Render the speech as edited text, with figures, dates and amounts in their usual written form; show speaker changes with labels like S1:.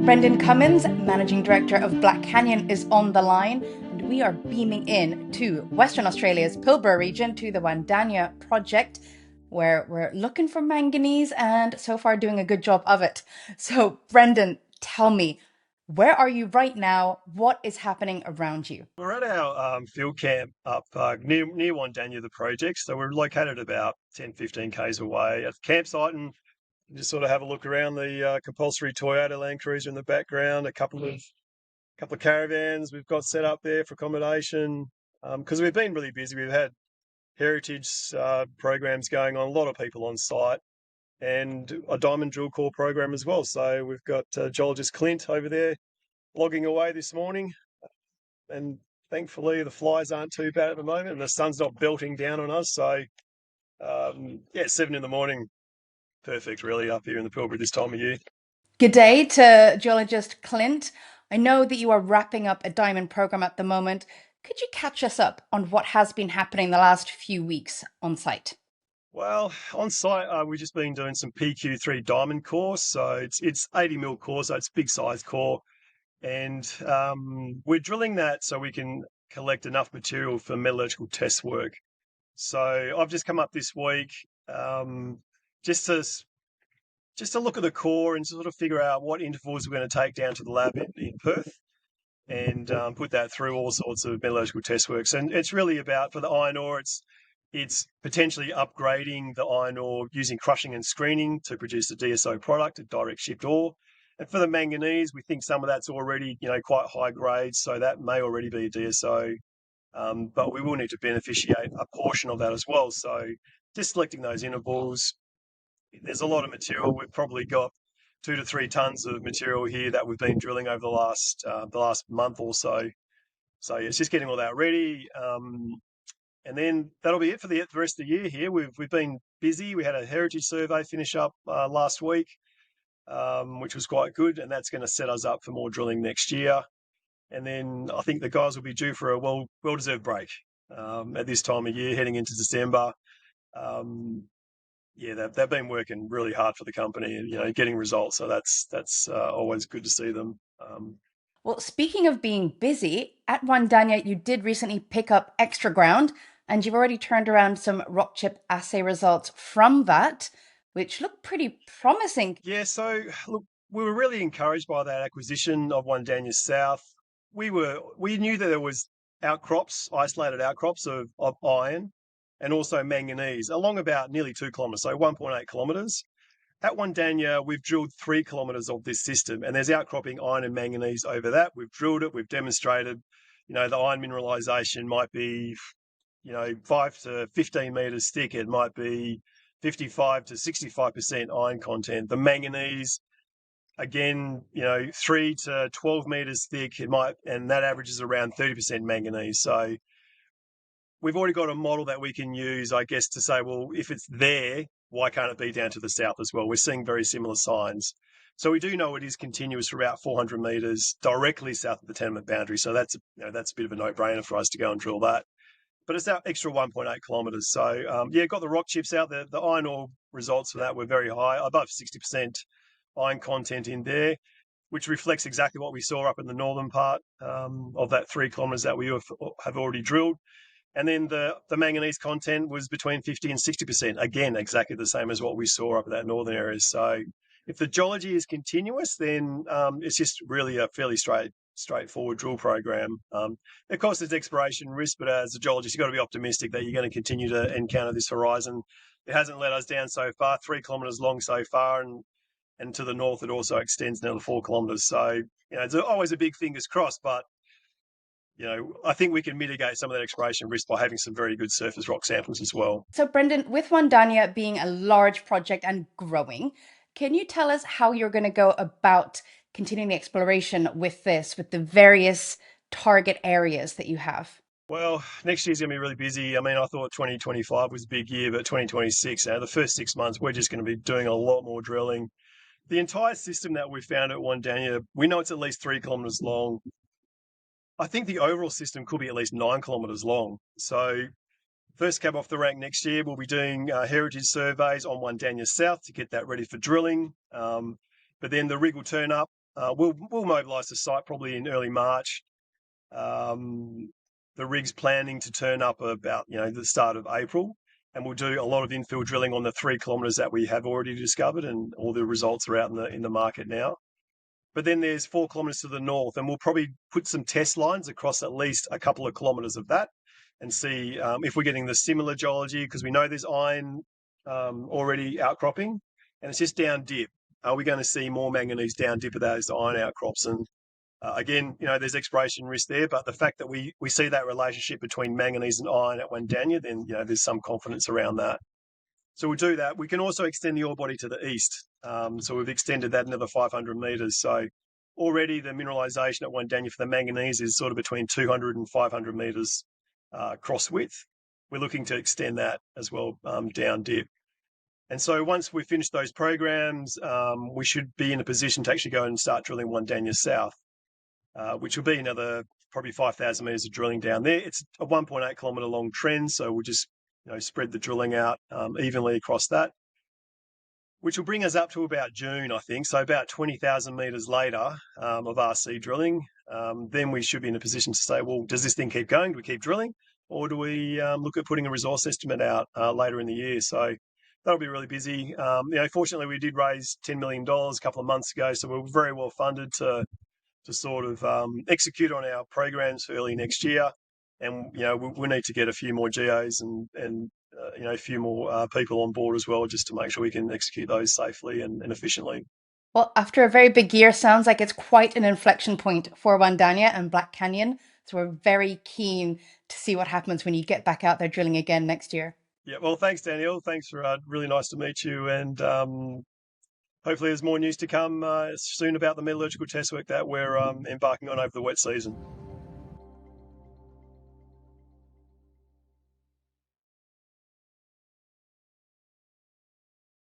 S1: Brendan Cummins, Managing Director of Black Canyon, is on the line, and we are beaming in to Western Australia's Pilbara region to the Wandanya Project, where we're looking for manganese and so far doing a good job of it. So, Brendan, tell me, where are you right now? What is happening around you?
S2: We're at our field camp up near Wandanya, the project. So we're located about 10, 15 k's away at the campsite and just sort of have a look around the compulsory Toyota Land Cruiser in the background, a couple of caravans we've got set up there for accommodation. Because we've been really busy. We've had heritage programs going on, a lot of people on site, and a diamond drill core program as well. So we've got geologist Clint over there logging away this morning. And thankfully the flies aren't too bad at the moment and the sun's not belting down on us. So, 7 in the morning, perfect really up here in the Pilbara this time of year.
S1: Good day to geologist Clint. I know that you are wrapping up a diamond program at the moment. Could you catch us up on what has been happening the last few weeks on site?
S2: Well, on site, we've just been doing some PQ3 diamond core. So it's 80 mil core, so it's big size core. And we're drilling that so we can collect enough material for metallurgical test work. So I've just come up this week just to look at the core and sort of figure out what intervals we're going to take down to the lab in Perth and put that through all sorts of metallurgical test works. And it's really about, for the iron ore, it's potentially upgrading the iron ore using crushing and screening to produce a DSO product, a direct shipped ore. And for the manganese, we think some of that's already, quite high grade, so that may already be a DSO. But we will need to beneficiate a portion of that as well. So just selecting those intervals. There's a lot of material. We've probably got 2 to 3 tons of material here that we've been drilling over the last month or so. So yeah, it's just getting all that ready. And then that'll be it for the rest of the year here. We've been busy. We had a heritage survey finish up last week, which was quite good, and that's going to set us up for more drilling next year. And then I think the guys will be due for a well-deserved break at this time of year, heading into December. They've been working really hard for the company and getting results. So that's always good to see them.
S1: Well, speaking of being busy, at Wandanya, you did recently pick up extra ground, and you've already turned around some rock chip assay results from that, which look pretty promising.
S2: Yeah, so look, we were really encouraged by that acquisition of Wandanya South. We knew that there was isolated outcrops of iron and also manganese along about nearly 2 kilometres, so 1.8 kilometres. At Wandanya, we've drilled 3 kilometres of this system, and there's outcropping iron and manganese over that. We've drilled it, we've demonstrated, the iron mineralisation might be, 5 to 15 metres thick. It might be 55 to 65% iron content. The manganese, again, 3 to 12 metres thick. And that averages around 30% manganese. So we've already got a model that we can use, I guess, to say, well, if it's there, why can't it be down to the south as well? We're seeing very similar signs. So we do know it is continuous for about 400 metres directly south of the tenement boundary. So that's a bit of a no-brainer for us to go and drill that. But it's that extra 1.8 kilometres. So, got the rock chips out there. The iron ore results for that were very high, above 60% iron content in there, which reflects exactly what we saw up in the northern part of that 3 kilometres that we have already drilled. And then the manganese content was between 50 and 60%. Again, exactly the same as what we saw up in that northern area. So if the geology is continuous, then it's just really a fairly straightforward drill program. Of course, there's exploration risk, but as a geologist, you've got to be optimistic that you're going to continue to encounter this horizon. It hasn't let us down so far, 3 kilometres long so far, and to the north it also extends another 4 kilometres. So, it's always a big fingers crossed, but I think we can mitigate some of that exploration risk by having some very good surface rock samples as well.
S1: So, Brendan, with Wandanya being a large project and growing, can you tell us how you're going to go about continuing the exploration with the various target areas that you have?
S2: Well, next year's going to be really busy. I mean, I thought 2025 was a big year, but 2026, the first 6 months, we're just going to be doing a lot more drilling. The entire system that we found at Wandanya, we know it's at least 3 kilometres long. I think the overall system could be at least 9 kilometres long. So first cab off the rank next year, we'll be doing heritage surveys on Wandanya South to get that ready for drilling. But then the rig will turn up We'll mobilise the site probably in early March. Um, the rig's planning to turn up about the start of April, and we'll do a lot of infill drilling on the 3 kilometres that we have already discovered, and all the results are out in the market now. But then there's 4 kilometres to the north, and we'll probably put some test lines across at least a couple of kilometres of that, and see if we're getting the similar geology, because we know there's iron already outcropping, and it's just down dip. Are we going to see more manganese down dip of those iron outcrops? And again, there's exploration risk there, but the fact that we see that relationship between manganese and iron at Wandanya, then there's some confidence around that. So we'll do that. We can also extend the ore body to the east. So we've extended that another 500 metres. So already the mineralisation at Wandanya for the manganese is sort of between 200 and 500 metres cross width. We're looking to extend that as well down dip. And so once we finish those programs, we should be in a position to actually go and start drilling Wandanya South, which will be another probably 5,000 metres of drilling down there. It's a 1.8 kilometre long trend, so we'll just spread the drilling out evenly across that, which will bring us up to about June, I think. So about 20,000 metres later of RC drilling, then we should be in a position to say, well, does this thing keep going? Do we keep drilling? Or do we look at putting a resource estimate out later in the year? So that'll be really busy. Fortunately, we did raise $10 million a couple of months ago, so we're very well funded to sort of execute on our programs for early next year. And we need to get a few more geos and a few more people on board as well, just to make sure we can execute those safely and efficiently.
S1: Well, after a very big year, sounds like it's quite an inflection point for Wandanya and Black Canyon. So we're very keen to see what happens when you get back out there drilling again next year.
S2: Yeah, well, thanks, Daniel. Thanks for really nice to meet you. And hopefully there's more news to come soon about the metallurgical test work that we're embarking on over the wet season.